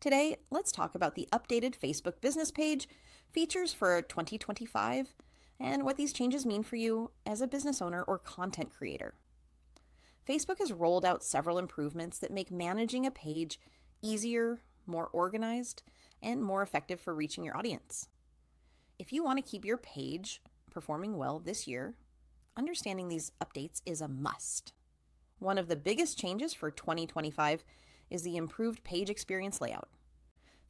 Today, let's talk about the updated Facebook business page, features for 2025, and what these changes mean for you as a business owner or content creator. Facebook has rolled out several improvements that make managing a page easier, more organized, and more effective for reaching your audience. If you want to keep your page performing well this year, understanding these updates is a must. One of the biggest changes for 2025 is the improved page experience layout.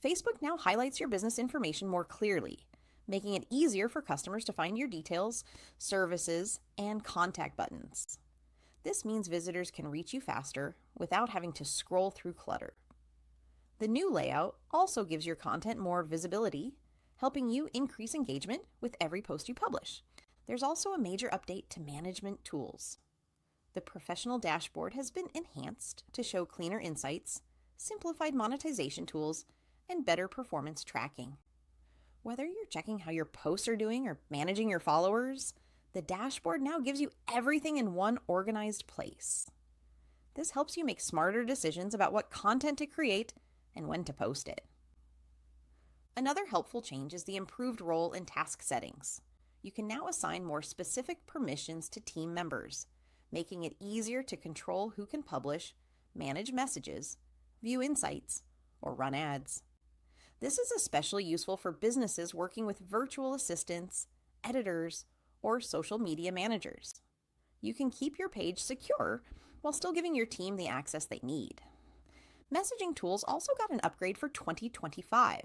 Facebook now highlights your business information more clearly, making it easier for customers to find your details, services, and contact buttons. This means visitors can reach you faster without having to scroll through clutter. The new layout also gives your content more visibility, helping you increase engagement with every post you publish. There's also a major update to management tools. The professional dashboard has been enhanced to show cleaner insights, simplified monetization tools, and better performance tracking. Whether you're checking how your posts are doing or managing your followers, the dashboard now gives you everything in one organized place. This helps you make smarter decisions about what content to create and when to post it. Another helpful change is the improved role and task settings. You can now assign more specific permissions to team members, making it easier to control who can publish, manage messages, view insights, or run ads. This is especially useful for businesses working with virtual assistants, editors, or social media managers. You can keep your page secure while still giving your team the access they need. Messaging tools also got an upgrade for 2025.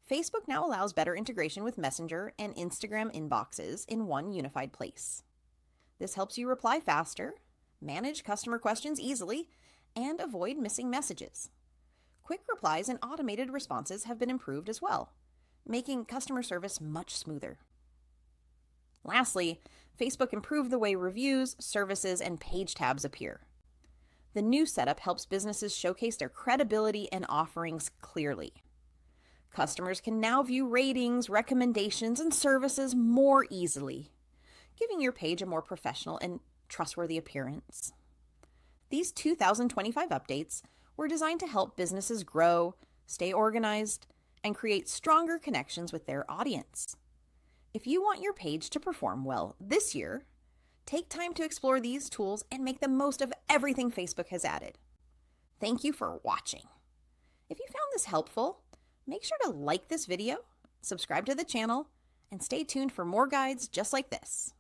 Facebook now allows better integration with Messenger and Instagram inboxes in one unified place. This helps you reply faster, manage customer questions easily, and avoid missing messages. Quick replies and automated responses have been improved as well, making customer service much smoother. Lastly, Facebook improved the way reviews, services, and page tabs appear. The new setup helps businesses showcase their credibility and offerings clearly. Customers can now view ratings, recommendations, and services more easily, giving your page a more professional and trustworthy appearance. These 2025 updates were designed to help businesses grow, stay organized, and create stronger connections with their audience. If you want your page to perform well this year, take time to explore these tools and make the most of everything Facebook has added. Thank you for watching. If you found this helpful, make sure to like this video, subscribe to the channel, and stay tuned for more guides just like this.